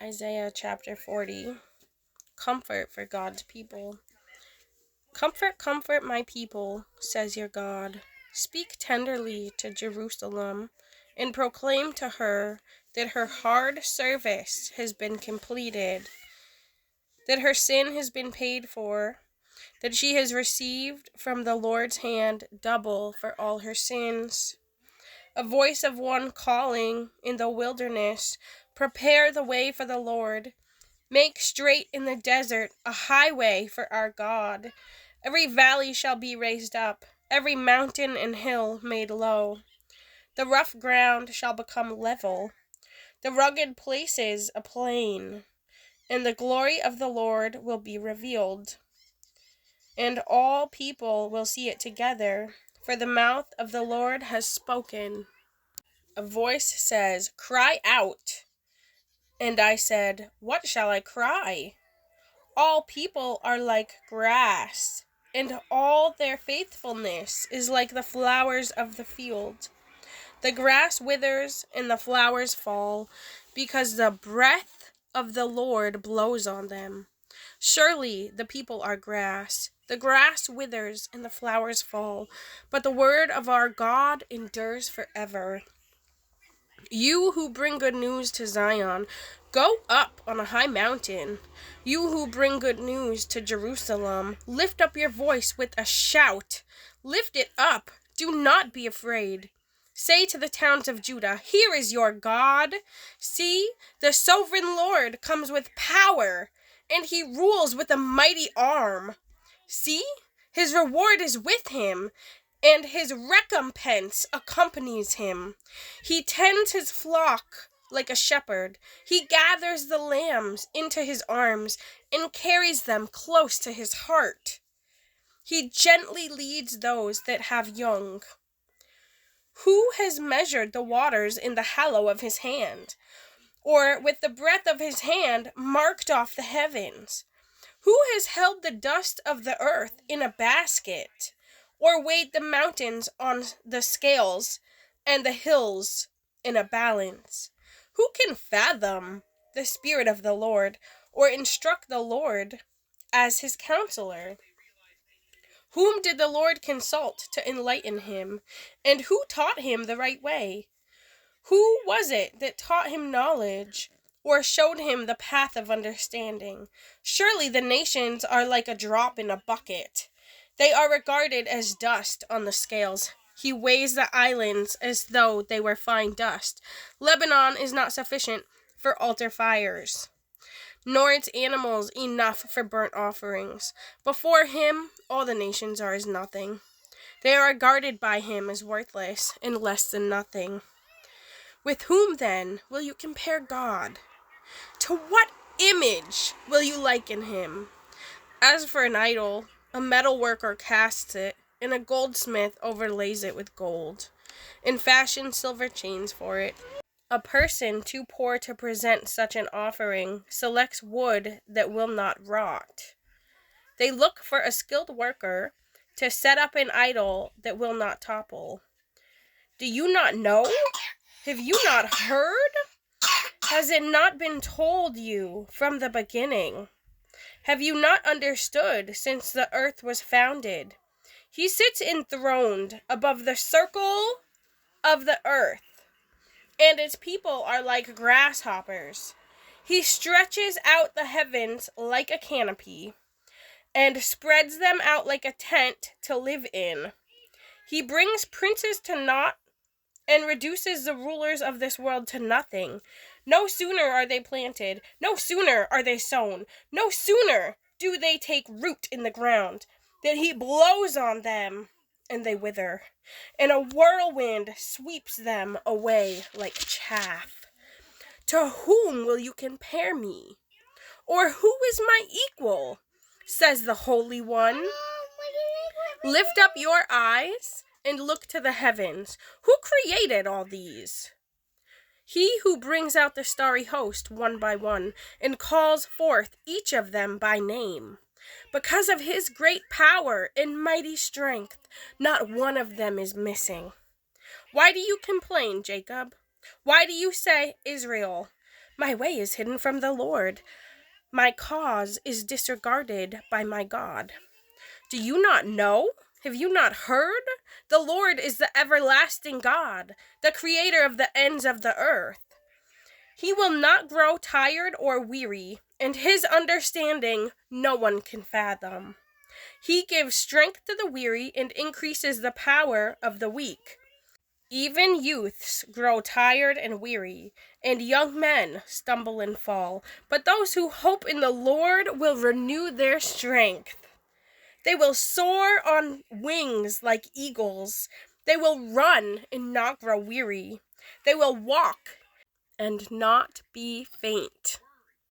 Isaiah chapter 40. Comfort for God's people. Comfort, comfort my people, says your God. Speak tenderly to Jerusalem, and proclaim to her that her hard service has been completed, that her sin has been paid for, that she has received from the Lord's hand double for all her sins. A voice of one calling in the wilderness, prepare the way for the Lord. Make straight in the desert a highway for our God. Every valley shall be raised up, every mountain and hill made low. The rough ground shall become level, the rugged places a plain, and the glory of the Lord will be revealed. And all people will see it together, for the mouth of the Lord has spoken. A voice says, "Cry out." And I said, "What shall I cry?" All people are like grass, and all their faithfulness is like the flowers of the field. The grass withers and the flowers fall, because the breath of the Lord blows on them. Surely the people are grass. The grass withers and the flowers fall, but the word of our God endures forever. You who bring good news to Zion, go up on a high mountain. You who bring good news to Jerusalem, lift up your voice with a shout. Lift it up. Do not be afraid. Say to the towns of Judah, here is your God. See, the sovereign Lord comes with power, and he rules with a mighty arm. See, his reward is with him, and his recompense accompanies him. He tends his flock like a shepherd. He gathers the lambs into his arms and carries them close to his heart. He gently leads those that have young. Who has measured the waters in the hollow of his hand, or with the breadth of his hand marked off the heavens? Who has held the dust of the earth in a basket, or weighed the mountains on the scales and the hills in a balance? Who can fathom the Spirit of the Lord, or instruct the Lord as his counselor? Whom did the Lord consult to enlighten him, and who taught him the right way? Who was it that taught him knowledge, or showed him the path of understanding? Surely the nations are like a drop in a bucket. They are regarded as dust on the scales. He weighs the islands as though they were fine dust. Lebanon is not sufficient for altar fires, nor its animals enough for burnt offerings. Before him, all the nations are as nothing. They are regarded by him as worthless and less than nothing. With whom, then, will you compare God? To what image will you liken him? As for an idol, a metal worker casts it, and a goldsmith overlays it with gold, and fashions silver chains for it. A person too poor to present such an offering selects wood that will not rot. They look for a skilled worker to set up an idol that will not topple. Do you not know? Have you not heard? Has it not been told you from the beginning? Have you not understood since the earth was founded? He sits enthroned above the circle of the earth, and its people are like grasshoppers. He stretches out the heavens like a canopy, and spreads them out like a tent to live in. He brings princes to naught, and reduces the rulers of this world to nothing. No sooner are they planted, no sooner are they sown, no sooner do they take root in the ground, than he blows on them, and they wither, and a whirlwind sweeps them away like chaff. To whom will you compare me? Or who is my equal? Says the Holy One. Lift up your eyes and look to the heavens. Who created all these? He who brings out the starry host one by one, and calls forth each of them by name. Because of his great power and mighty strength, not one of them is missing. Why do you complain, Jacob? Why do you say, Israel, My way is hidden from the Lord. My cause is disregarded by my God. Do you not know? Have you not heard? The Lord is the everlasting God, the creator of the ends of the earth. He will not grow tired or weary, and his understanding no one can fathom. He gives strength to the weary and increases the power of the weak. Even youths grow tired and weary, and young men stumble and fall. But those who hope in the Lord will renew their strength. They will soar on wings like eagles. They will run and not grow weary. They will walk and not be faint.